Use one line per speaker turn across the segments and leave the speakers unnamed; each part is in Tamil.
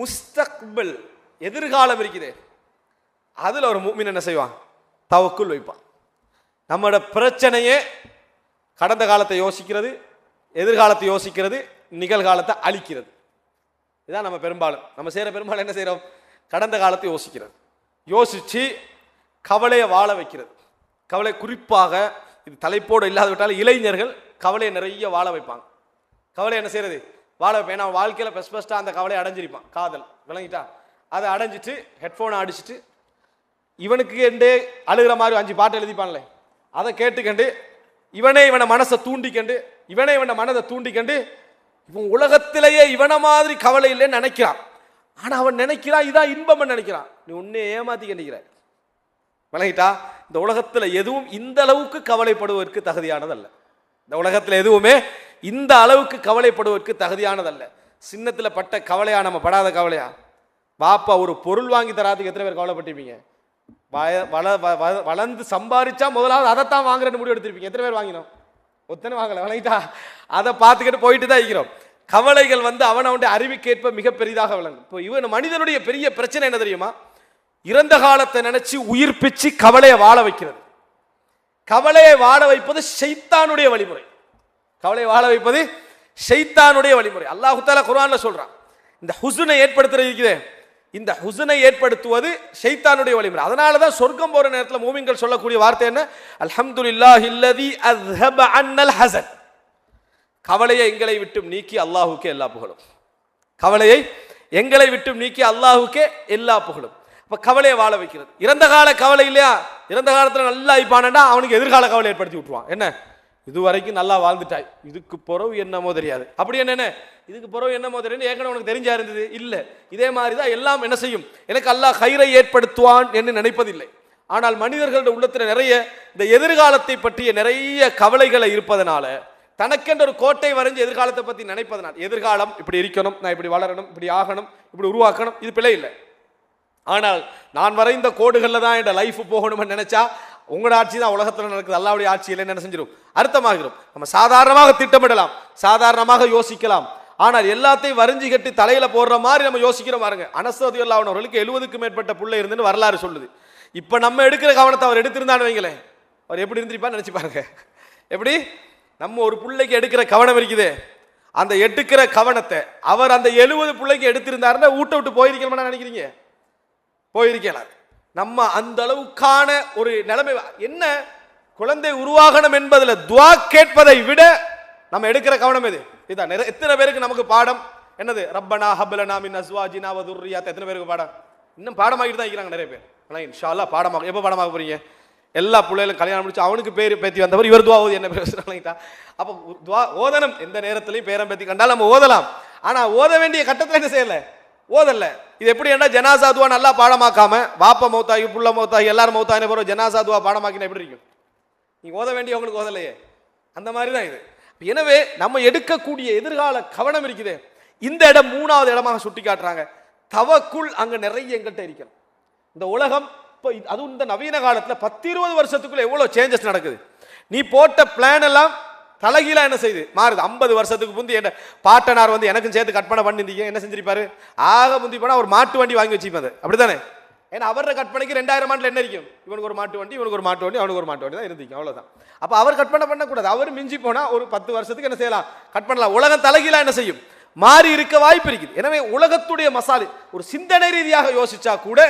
முஸ்தக்பில் எதிர்காலம் இருக்குது, அதுல ஒரு முஃமின் என்ன செய்வான்? தவக்குல் வைப்பான். நம்மளோட பிரச்சனையே கடந்த காலத்தை யோசிக்கிறது, எதிர்காலத்தை யோசிக்கிறது, நிகழ்காலத்தை அழிக்கிறது. இதான் நம்ம பெரும்பாலும் என்ன செய்யறோம்? கடந்த காலத்தை யோசிக்கிறது, யோசிச்சு கவலையை வாழ வைக்கிறது. கவலை குறிப்பாக இது தலைப்போடு இல்லாத விட்டாலும் இளைஞர்கள் கவலையை நிறைய வாழ வைப்பாங்க. கவலை என்ன செய்யறது? வாழ வைப்பேன். நான் வாழ்க்கையில் ஃபஸ்ட்டாக அந்த கவலையை அடைஞ்சிருப்பான். காதல் விளங்கிட்டா, அதை அடைஞ்சிட்டு ஹெட்ஃபோனை அடிச்சுட்டு இவனுக்கு எண்டே அழுகிற மாதிரி 5 பாட்டு எழுதிப்பான்ல, அதை கேட்டுக்கண்டு இவனை மனசை தூண்டிக்கண்டு இவனை மனதை தூண்டிக்கண்டு இவன் உலகத்திலேயே இவனை மாதிரி கவலை இல்லைன்னு நினைக்கிறான். ஆனால் அவன் நினைக்கிறான் இதான் இன்பம் நினைக்கிறான். நீ உன்னை ஏமாத்தி கண்டிக்கிற. விளங்கிட்டா, இந்த உலகத்தில் எதுவும் இந்த அளவுக்கு கவலைப்படுவதற்கு தகுதியானதல்ல. இந்த உலகத்தில் எதுவுமே இந்த அளவுக்கு கவலைப்படுவதற்கு தகுதியானதல்ல. சின்னத்தில் பட்ட கவலையா நம்ம படாத கவலையா? பாப்பா ஒரு பொருள் வாங்கி தராதுக்கு எத்தனை பேர் கவலைப்பட்டிருப்பீங்க? வளர்ந்து சம்பாதிச்சா முதலாவது அதைத்தான் வாங்குறேன்னு முடிவு எடுத்திருப்பீங்க. எத்தனை பேர் வாங்கினோம்? ஒத்தனை வாங்கல. விளங்கிட்டா, அதை பார்த்துக்கிட்டு போயிட்டு தான் இருக்கிறோம். கவலைகள் அவனுடைய அறிவுக்கேற்ப மிக பெரிதாக விளங்கும். இப்போ இவன் மனிதனுடைய பெரிய பிரச்சனை என்ன தெரியுமா? இறந்த காலத்தை நினைச்சு உயிர் பிச்சு கவலையை வாழ வைக்கிறது. கவலையை வாழ வைப்பது ஷைத்தானுடைய வழிமுறை. கவலையை வாழ வைப்பது ஷைத்தானுடைய வழிமுறை. அல்லாஹ் தஆலா குர்ஆன்ல சொல்றான், இந்த ஹுஸ்னை ஏற்படுத்துறது இருக்குதே, இந்த ஹுஸ்னை ஏற்படுத்துவது ஷைத்தானுடைய வழிமுறை. அதனால தான் சொர்க்கம் போற நேரத்தில் மூமின்கள் சொல்லக்கூடிய வார்த்தை என்ன? அல்ஹம்துலில்லாஹில்லதி அஸ்ஹப அன்னல் ஹஸன். கவலையை எங்களை விட்டு நீக்கி அல்லாஹ்வுக்கே எல்லா புகழும். கவலையை எங்களை விட்டு நீக்கி அல்லாஹ்வுக்கே எல்லா புகழும். அப்ப கவலையை வாழ வைக்கிறது. இறந்த கால கவலை இல்லையா? இறந்த காலத்தில் நல்லா ஆயிப்பானடா, அவனுக்கு எதிர்கால கவலை ஏற்படுத்தி விட்டுருவான். என்ன, இது வரைக்கும் நல்லா வாழ்ந்துட்டாய், இதுக்கு பிறகு என்னமோ தெரியாது. அப்படி என்ன இதுக்கு பிறகு என்னமோ தெரியாது ஏற்கனவே உனக்கு தெரிஞ்சா இருந்தது இல்லை. இதே மாதிரி தான் எல்லாம் என்ன செய்யும்? எனக்கு அல்லாஹ் ஹைரை ஏற்படுத்துவான் என்று நினைப்பதில்லை. ஆனால் மனிதர்களுடைய உள்ளத்தில் நிறைய இந்த எதிர்காலத்தை பற்றிய நிறைய கவலைகளை இருப்பதனால, தனக்கென்ற ஒரு கோட்டை வரைஞ்சு எதிர்காலத்தை பற்றி நினைப்பதனால், எதிர்காலம் இப்படி இருக்கணும், நான் இப்படி வளரணும், இப்படி ஆகணும், இப்படி உருவாக்கணும், இது பிழை இல்லை. ஆனால் நான் வரைந்த கோடுகளில் தான் என் லைஃப் போகணும்னு நினைச்சா உங்களோட ஆட்சி தான் உலகத்தில் நடக்குது, அல்லாஹ்வுடைய ஆட்சி இல்லைன்னு என்ன செஞ்சிடும்? அர்த்தமாகிறோம். நம்ம சாதாரணமாக திட்டமிடலாம், சாதாரணமாக யோசிக்கலாம். ஆனால் எல்லாத்தையும் வரைஞ்சி கட்டி தலையில போடுற மாதிரி நம்ம யோசிக்கிறோம். பாருங்க, அனஸ் ரலியல்லாஹு அன்ஹு அவர்களுக்கு 70க்கும் மேற்பட்ட பிள்ளை இருந்துன்னு வரலாறு சொல்லுது. இப்ப நம்ம எடுக்கிற கவனத்தை அவர் எடுத்திருந்தான்னு வைங்களேன், அவர் எப்படி இருந்திருப்பான்னு நினைச்சு பாருங்க. எப்படி நம்ம ஒரு பிள்ளைக்கு எடுக்கிற கவனம் இருக்குதே, அந்த எடுக்கிற கவனத்தை அவர் அந்த 70 பிள்ளைக்கு எடுத்திருந்தாருன்னா ஊட்ட விட்டு போயிருக்கணும்னு நினைக்கிறீங்க? போயிருக்கலாம். நம்ம அந்த அளவுக்கான ஒரு நிலைமை என்ன, குழந்தை உருவாகணும் என்பதில் துவா கேட்பதை விட நம்ம எடுக்கிற கவனம் எது? இதான். எத்தனை பேருக்கு நமக்கு பாடம் என்னது? ரப்பனா ஹப்லனா மின் அஸ்வாஜினா வ துர்ரியாத். எத்தனை பேருக்கு பாடம்? இன்னும் பாடமாகிட்டு தான் இருக்கிறாங்க நிறைய பேர். ஆனால் இன்ஷா அல்லாஹ் பாடமாக. எப்போ பாடமாக போறீங்க? எல்லா பிள்ளைகளும் கல்யாணம் முடிச்சு அவனுக்கு பேர் பேத்தி வந்தவர் இவர் துவா ஓதி என்ன பேசுறாங்க. அப்போ துவா ஓதனம், எந்த நேரத்திலையும் பேரம் பேத்தி கண்டால் நம்ம ஓதலாம். ஆனால் ஓத வேண்டிய கட்டத்தில் என்ன செய்யலை? ஓதல்ல. இது எப்படி என்ன ஜனாசா துவா நல்லா பாடமாக்காம வாப்பா மௌத்தாகி புள்ள மௌத்தாகி எல்லாரும் மௌத்தாகின பிறகு ஜனாசா துவா பாடமாக்கினா எப்படி இருக்கும்? நீங்க ஓத வேண்டியவங்களுக்கு ஓதலையே. அந்த மாதிரி தான் இது. எனவே நம்ம எடுக்கக்கூடிய எதிர்கால கவனம் இருக்குது. இந்த இடம் 3வது இடமாக சுட்டி காட்டுறாங்க. தவக்குள் அங்க நிறைய எங்கள்கிட்ட இருக்கிறது. இந்த உலகம் இப்போ அதுவும் இந்த நவீன காலத்தில் 10-20 வருஷத்துக்குள்ள எவ்வளவு சேஞ்சஸ் நடக்குது. நீ போட்ட பிளான் எல்லாம் தலைகீழா என்ன செய்யுது? மாறுது. 50 வருஷத்துக்கு முந்தி என்ன பாட்டனார் எனக்கும் சேர்த்து கற்பனை பண்ணிருந்தீங்க, என்ன செஞ்சிருப்பாரு? ஆக முந்தி போனா ஒரு மாட்டு வண்டி வாங்கி வச்சுப்பாரு, அப்படித்தானே? ஏன்னா அவரோட கற்பனைக்கு 2000 ஆண்டுல என்ன இருக்கும்? இவனுக்கு ஒரு மாட்டு வண்டி, இவனுக்கு ஒரு மாட்டு வண்டி, அவனுக்கு ஒரு மாட்டு வண்டி தான் இருந்துக்கும், அவ்வளவுதான். அப்ப அவர் கற்பனை பண்ணக்கூடாது. அவர் மிஞ்சி போனா ஒரு 10 வருஷத்துக்கு என்ன செய்யலாம்? கட் பண்ணலாம். உலகம் தலைகீழா என்ன செய்யும்? மாறி இருக்க வாய்ப்பு இருக்குது. எனவே உலகத்துடைய மசாலி ஒரு சிந்தனை ரீதியாக யோசிச்சா கூட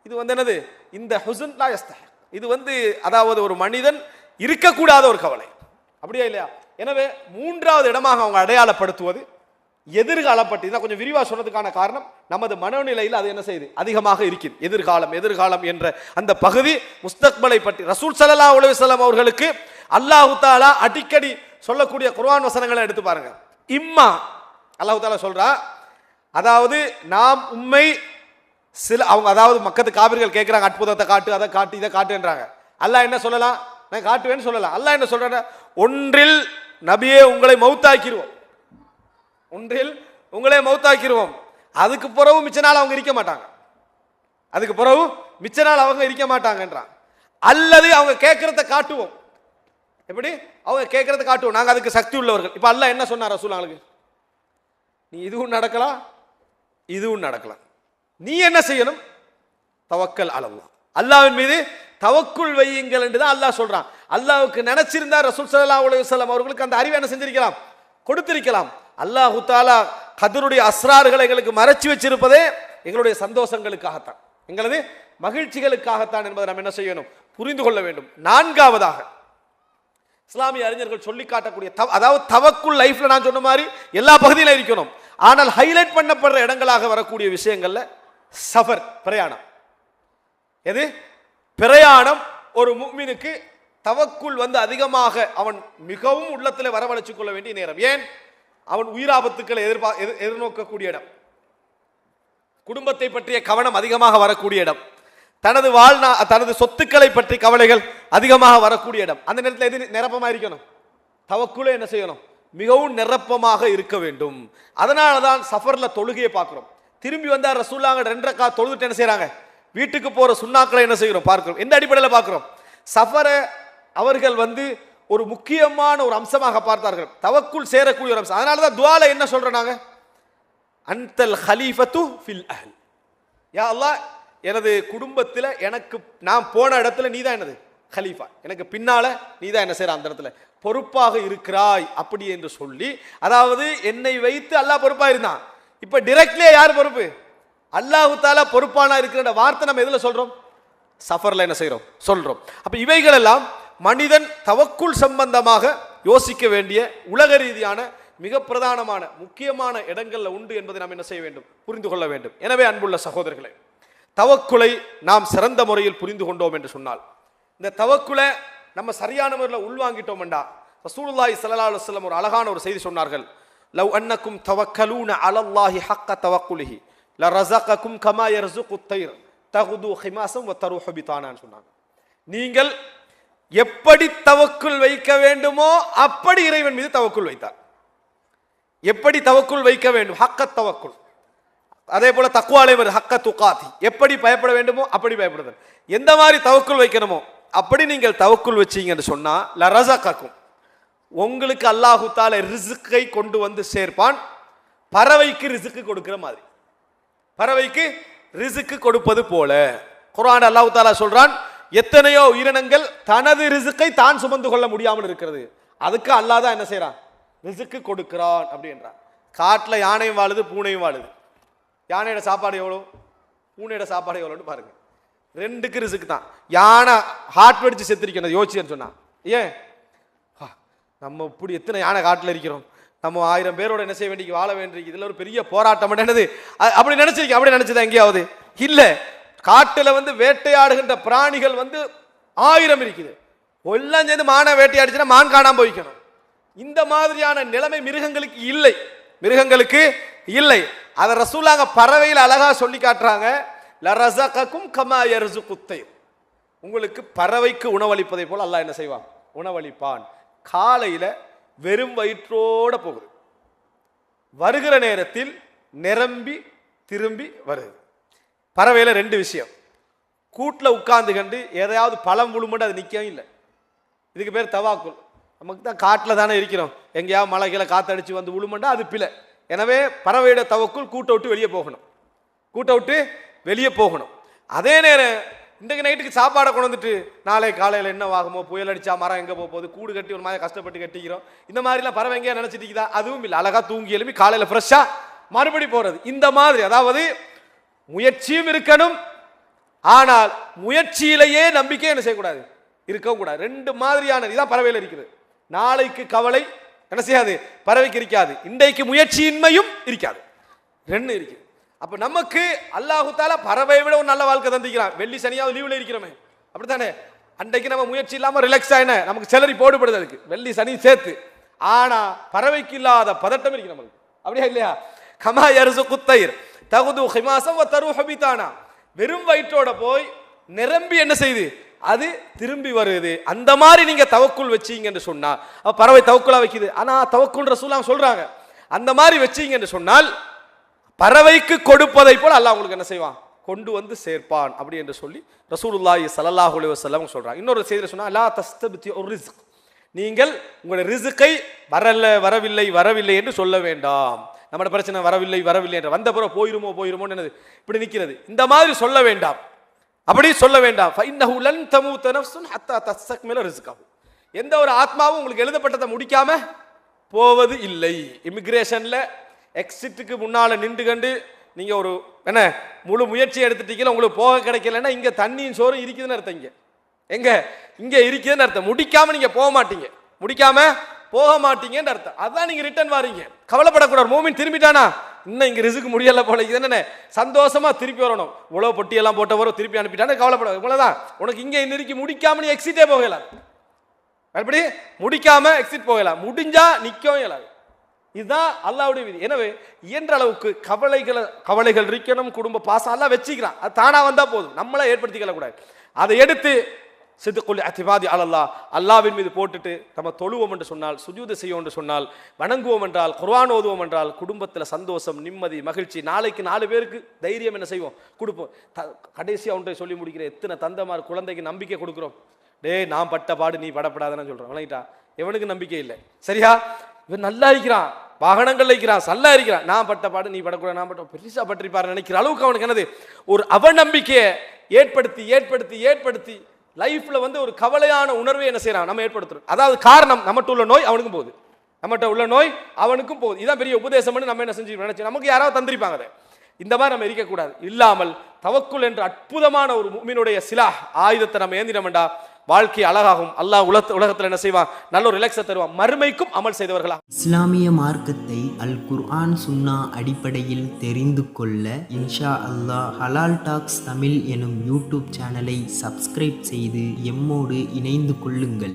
இது என்னது? இந்த ஹுஸ்ன் லா யஸ்தஹிக். இது அதாவது ஒரு மனிதன் இருக்கக்கூடாத ஒரு கவலை, அப்படியா இல்லையா? எனவே 3வது இடமாக அவங்க அடையாளப்படுத்துவது எதிர்காலம் பற்றி தான். கொஞ்சம் விரிவாக சொன்னதுக்கான காரணம் நமது மனநிலையில் அது என்ன செய்யுது? அதிகமாக இருக்குது. எதிர்காலம் என்ற அந்த பகுதி முஸ்தக்பலை பற்றி ரசூல் ஸல்லல்லாஹு அலைஹி வஸல்லம் அவர்களுக்கு அல்லாஹ் தஆலா அடிக்கடி சொல்லக்கூடிய குர்ஆன் வசனங்களை எடுத்து பாருங்க. இம்மா அல்லாஹ் தஆலா சொல்றா, அதாவது நாம் உம்மை சில அவங்க அதாவது மக்கத்து காபிர்கள் கேட்கிறாங்க, அற்புதத்தை காட்டு, அதை காட்டு, இதை காட்டுன்றாங்க. அல்லாஹ் என்ன சொல்லலாம்? நான் காட்டுவேன்னு சொல்லலாம். அல்லாஹ் என்ன சொல்ற? ஒன்றில் நபியே உங்களை மௌத்தாக்கிடுவோம், ஒன்றில் உங்களே மௌத்தாக்கிடுவோம். அதுக்கு பிறகு மிச்ச நாள் அவங்க இருக்க மாட்டாங்க, அதுக்கு பிறகு மிச்ச நாள் அவங்க இருக்க மாட்டாங்கன்றான். அல்லது அவங்க கேட்கறத காட்டுவோம், எப்படி அவங்க கேட்கறது காட்டுவோம், நாங்கள் அதுக்கு சக்தி உள்ளவர்கள். இப்போ அல்லாஹ் என்ன சொன்னார் ரசூலுல்லாஹ்வுக்கு? நீ இதுவும் நடக்கலாம் இதுவும் நடக்கலாம், நீ என்ன செய்யணும்? தவக்கல் அலல்லாஹ், அல்லாஹ்வின் மீது தவக்குல் வையுங்கள் என்று தான் அல்லாஹ் சொல்றான். அல்லாஹ்வுக்கு நினைச்சிருந்தா ரசூல் ஸல்லல்லாஹு அலைஹி வஸல்லம் அவர்களுக்கு அந்த அறிவை என்ன செஞ்சிருக்கலாம்? கொடுத்திருக்கலாம். அல்லாஹு தஆலா கதருடைய அஸ்ரார்களை எங்களுக்கு மறைச்சு வச்சிருப்பதே எங்களுடைய சந்தோஷங்களுக்காகத்தான், எங்களது மகிழ்ச்சிகளுக்காகத்தான் என்பதை நாம் என்ன செய்யணும்? புரிந்து கொள்ள வேண்டும். நான்காவதாக இஸ்லாமிய அறிஞர்கள் சொல்லி காட்டக்கூடிய அதாவது தவக்குல் லைஃப்ல நான் சொன்ன மாதிரி எல்லா பகுதியிலும் இருக்கணும். ஆனால் ஹைலைட் பண்ணப்படுற இடங்களாக வரக்கூடிய விஷயங்கள்ல சஃபர், பிரயாணம். எது பிரயாணம்? ஒரு முஃமினுக்கு தவக்குல் அதிகமாக அவன் மிகவும் உள்ளத்தில் வரவழைச்சுக் கொள்ள வேண்டிய நேரம். ஏன்? அவன் உயிராபத்துக்களை எதிர்நோக்கக்கூடிய இடம், குடும்பத்தை பற்றிய கவனம் அதிகமாக வரக்கூடிய இடம், தனது சொத்துக்களை பற்றி கவலைகள் அதிகமாக வரக்கூடிய இடம். அந்த நேரத்தில் எது நிரப்பமாக இருக்கணும்? தவக்குலே என்ன செய்யணும்? மிகவும் நிரப்பமாக இருக்க வேண்டும். அதனால தான் சஃபர்ல தொழுகையை பார்க்கிறோம். திரும்பி வந்தா ரசூலுல்லாஹ் 2 ரக்காத் தொழுதுட்டு என்ன செய்றாங்க? வீட்டுக்கு போற சுன்னாக்களை என்ன செய்கிறோம்? பார்க்கிறோம். எந்த அடிப்படையில் பார்க்கிறோம்? சஃபரை அவர்கள் ஒரு முக்கியமான ஒரு அம்சமாக பார்த்தார்கள், தவக்குல் சேரக்கூடிய ஒரு அம்சம். அதனால தான் துஆல என்ன சொல்றோம் நாங்க? அன்தல் ஹலீஃபத்து ஃபில் அஹ்ல், யா அல்லாஹ் எனது குடும்பத்தில் எனக்கு நான் போன இடத்துல நீ தான் எனது ஹலீஃபா, எனக்கு பின்னால நீ தான் என்ன செய்ற அந்த இடத்துல பொறுப்பாக இருக்கிறாய் அப்படி என்று சொல்லி, அதாவது என்னை வைத்து அல்லாஹ் பொறுப்பா இருந்தான். இப்ப டைரக்ட்லியா யார் பொறுப்பு? அல்லாஹ் தஆலா பொறுப்பானா இருக்கிற வார்த்தை நம்ம எதுல சொல்றோம்? சஃபர்ல என்ன செய்றோம்? சொல்றோம். அப்ப இவைகள் எல்லாம் மனிதன் தவக்குல் சம்பந்தமாக யோசிக்க வேண்டிய உலக ரீதியான மிக பிரதானமான முக்கியமான இடங்கள்ல உண்டு என்பதை நாம் என்ன செய்ய வேண்டும்? புரிந்து கொள்ள வேண்டும். எனவே அன்புள்ள சகோதரர்களே, தவக்குலை நாம் சிறந்த முறையில் புரிந்து கொண்டோம் என்று சொன்னால், இந்த தவக்குலை நம்ம சரியான முறையில் உள்வாங்கிட்டோம் என்றா, ரசூலுல்லாஹி ஸல்லல்லாஹு அலைஹி வஸல்லம் ஒரு அழகான ஒரு செய்தி சொன்னார்கள். லவ் அன்னக்கும் தவக்கலூன அலல்லாஹி ஹக்க தவக்குலிஹி லரஸகக்கும் கமா யர்ஸுகுத் தைர் தகுது ஹிமாஸம் வ தருஹு பிதானான்னு சொன்னாங்க. நீங்கள் எப்படி தவக்குல் வைக்க வேண்டுமோ அப்படி இறைவன் மீது தவக்குல் வைத்தார். எப்படி தவக்குல் வைக்க வேண்டும்? ஹக்க தவக்குல். அதே போல தக்வாலே வரு ஹக்க துகாதி, எப்படி பயப்பட வேண்டுமோ அப்படி பயப்படுதல். எந்த மாதிரி தவக்குல் வைக்கணுமோ அப்படி நீங்கள் தவக்குல் வச்சீங்கன்னு சொன்னா லரஸகக்கும், உங்களுக்கு அல்லாஹு தஆலா ரிஸ்கை கொண்டு சேர்ப்பான். பறவைக்கு ரிஸ்க் கொடுக்கிற மாதிரி, பறவைக்கு ரிஸ்க் கொடுப்பது போல குர்ஆன் அல்லாஹு தஆலா சொல்றான், எத்தனையோ உயிரினங்கள் தனது ரிஸ்கை தான் சுமந்து கொள்ள முடியாமல் இருக்கிறது, அதுக்கு அல்லாஹ் தான் என்ன செய்றான்? ரிஸ்க் கொடுக்கிறான் அப்படி என்றான். காட்டுல யானையும் வாழுது, பூனையும் வாழுது. யானையோட சாப்பாடு எவ்வளோ, பூனையோட சாப்பாடு எவ்வளோன்னு பாருங்க. ரெண்டுக்கு ரிஸ்க் தான். யானை ஹார்ட் வெடிச்சு செத்துருக்கணும் யோசிச்சுன்னு சொன்னா. ஏன் நம்ம இப்படி எத்தனை யானை காட்டில் இருக்கிறோம், நம்ம 1000 பேரோட என்ன செய்ய வேண்டிய வாழ வேண்டியிருக்கு, இதுல ஒரு பெரிய போராட்டம் என்னது அப்படி நினைச்சிருக்கேன். அப்படி நினைச்சதா எங்கேயாவது? இல்ல. காட்டுல வேட்டையாடுகின்ற பிராணிகள் 1000 இருக்குது, எல்லாம் சேர்ந்து மானை வேட்டையாடுச்சுன்னா மான் காணாம போய்க்கணும். இந்த மாதிரியான நிலைமை மிருகங்களுக்கு இல்லை, மிருகங்களுக்கு இல்லை. அத ரசூலுல்லாஹ் பறவையில் அழகா சொல்லி காட்டுறாங்க. லரஸகக்கும் கமா யர்ஸுகுத் தைர், உங்களுக்கு பறவைக்கு உணவளிப்பதை போல அல்லாஹ் என்ன செய்வான்? உணவளிப்பான். காலையில வெறும் வயிற்றோட போகுது, வருகிற நேரத்தில் நிரம்பி திரும்பி வருது. பறவையில 2 விஷயம், கூட்டில் உட்கார்ந்து கண்டு எதையாவது பழம் விழுமுண்டு அது நிற்கவும் இல்லை, இதுக்கு பேர் தவாக்குல். நமக்கு தான் காட்டில் தானே இருக்கிறோம், எங்கேயாவது மழை கீழே காத்தடிச்சு விழுமுண்டா அது பிழை. எனவே பறவையோட தவக்குல் கூட்டை விட்டு வெளியே போகணும், கூட்டை விட்டு வெளியே போகணும். அதே நேரம் இன்றைக்கு நைட்டுக்கு சாப்பாடை கொண்டு வந்துட்டு நாளை காலையில் என்ன ஆகுமோ, புயல் அடிச்சா மரம் எங்கே போகுது, கூடு கட்டி ஒரு மாதிரி கஷ்டப்பட்டு கட்டிக்கிறோம், இந்த மாதிரிலாம் பறவை எங்கேயா நினைச்சிட்டு இருக்குதா? அதுவும் இல்லை. அழகா தூங்கி எழுப்பி காலையில் ஃப்ரெஷ்ஷாக மறுபடி போகிறது. இந்த மாதிரி அதாவது முயற்சியும் இருக்கணும், ஆனால் முயற்சியிலேயே நம்பிக்கை என்ன செய்யக்கூடாது? இருக்கவும் கூடாது. 2 மாதிரியான இதான் பறவையில் இருக்குது. நாளைக்கு கவலை என்ன செய்யாது? பறவைக்கு இருக்காது. இன்றைக்கு முயற்சியின்மையும் இருக்காது, 2 இருக்குது. அப்ப நமக்கு அல்லாஹு தஆலா பறவையை விட ஒரு நல்ல வாழ்க்கை தந்திக்கிறான். வெள்ளி சனியாவது லீவ்ல இருக்கிறோமே, அப்படித்தானே? அன்றைக்கு நம்ம முயற்சி இல்லாம ரிலாக்ஸ் ஆயின நமக்கு சேலரி போடுபடுது, அதுக்கு வெள்ளி சனி சேர்த்து. ஆனா பறவைக்கு இல்லாத பதட்டம் இருக்கு நமக்கு, அப்படியா இல்லையா? கமா யர்ஸுகுத் தைர் தகுது ஹிமாஸம் வ தருஹு பிதானா, வெறும் வயிற்றோட போய் நிரம்பி என்ன செய்யுது? அது திரும்பி வருது. அந்த மாதிரி நீங்க தவக்குல் வச்சீங்கன்னு சொன்னா, பறவை தவக்குலா வைக்குது, ஆனா தவக்குல் ரசூலுல்லாஹ் சொல்றாங்க, அந்த மாதிரி வச்சீங்கன்னு சொன்னால் பறவைக்கு கொடுப்பதை போல அல்லாஹ் உங்களுக்கு என்ன செய்வான்? கொண்டு சேர்ப்பான் அப்படி என்று சொல்லி ரசூலுல்லாஹி ஸல்லல்லாஹு அலைஹி வஸல்லம் சொல்றாங்க. இன்னொரு செய்தியில சொன்னா லா தஸ்தபிதி ரிஸ்க், நீங்கள் உங்களுடைய ரிசுக்கை வரவில்லை என்று சொல்ல வேண்டாம். நம்மளோட பிரச்சனை வரவில்லை என்று வந்த பிறகு போயிருமோன்னு என்னது இப்படி நிற்கிறது. இந்த மாதிரி சொல்ல வேண்டாம், அப்படி சொல்ல வேண்டாம். ஃபைன்னஹு லன் தமூத நஃப்ஸுன் ஹத்தா தஸ்தக்மில ரிஸ்கஹு. எந்த ஒரு ஆத்மாவும் உங்களுக்கு எழுதப்பட்டதை முடிக்காம போவது இல்லை. இமிகிரேஷன்ல எக்ஸிட்டுக்கு முன்னால நின்று கண்டு நீங்க ஒரு என்ன முழு முயற்சி எடுத்துட்டீங்களா, உங்களுக்கு போக கிடைக்கலன்னா இங்க தண்ணியும் சோறும் இருக்குதுன்னு அர்த்தம். இங்க இருக்குதுன்னு அர்த்தம். முடிக்காம நீங்க போக மாட்டீங்கன்னு அர்த்தம். அதான் நீங்க ரிட்டர்ன் வாரீங்க. கவலைப்படக்கூடாது. மூமின் திரும்பிட்டானா இன்னும் இங்க ரிஸ்க் முடியல போல என்ன சந்தோஷமா திருப்பி வரணும். உழவு பொட்டியெல்லாம் போட்டவரும் திருப்பி அனுப்பிட்டானே கவலைப்படாது. இவ்வளவுதான். உனக்கு இங்க இன்னைக்கு முடிக்காம நீ எக்ஸிட்டே போகலாம். அப்படி முடிக்காம எக்ஸிட் போகலாம், முடிஞ்சா நிக்கவும் இயலாது. இதுதான் அல்லாஹ்வுடைய விதி. எனவே இயன்ற அளவுக்கு கவலைகள் இருக்கணும், குடும்ப பாசம் எல்லாம் வச்சுக்கிறான். அது தானா வந்தா போதும், நம்மள ஏற்படுத்திக்கல கூடாது. அதை எடுத்து சித்துக்குள் அத்திபாதி அல்லாஹ் அல்லாஹ்வின் மீது போட்டுட்டு நம்ம தொழுவோம் என்று சொன்னால், சுஜூது செய்வோம் என்று சொன்னால், வணங்குவோம் என்றால், குர்ஆன் ஓதுவோம் என்றால், குடும்பத்தில் சந்தோஷம், நிம்மதி, மகிழ்ச்சி. நாளைக்கு 4 பேருக்கு தைரியம் என்ன செய்வோம் கொடுப்போம். கடைசியாக ஒன்றை சொல்லி முடிக்கிறேன். எத்தனை தந்தைமார் குழந்தைக்கு நம்பிக்கை கொடுக்குறோம். நான் பட்ட பாடு நீ படப்படாதான்னு சொல்றோம். வணங்கிட்டா எவனுக்கு நம்பிக்கை இல்லை. சரியா? இவன் நல்லா இருக்கிறான், வாகனங்கள் இருக்கிறான், நல்லா இருக்கிறான், நான் பட்ட பாடு நீ படக்கூடாது, நான் பட்ட பெருசா பற்றிப்பாரு நினைக்கிற அளவுக்கு அவனுக்கு என்னது ஒரு அவநம்பிக்கையை ஏற்படுத்தி லைஃப்ல ஒரு கவலையான உணர்வை என்ன செய்யறான் நம்ம ஏற்படுத்துறோம். அதாவது காரணம் நம்மகிட்ட உள்ள நோய் அவனுக்கும் போகுது, இதான் பெரிய உபதேசம். நம்ம என்ன செஞ்சு நினைச்சு நமக்கு யாராவது தந்திருப்பாங்க. இந்த மாதிரி நம்ம இருக்கக்கூடாது. இல்லாமல் தவக்குல் என்ற அற்புதமான ஒரு முஃமினுடைய சிலாஹ் ஆயுதத்தை நம்ம ஏந்தினோம்டா வாழ்க்கை அழகாகும். அல்லாஹ் உலகத்தில் என்ன செய்வான், நல்ல ஒரு ரிலாக்ஸை தருவான், மறுமைக்கும் அமல் செய்தவர்களா.
இஸ்லாமிய மார்க்கத்தை அல் குர்ஆன் சுன்னா அடிப்படையில் தெரிந்து கொள்ள இன்ஷா அல்லாஹ் ஹலால் டாக்ஸ் தமிழ் எனும் யூடியூப் சேனலை சப்ஸ்கிரைப் செய்து எம்மோடு இணைந்து கொள்ளுங்கள்.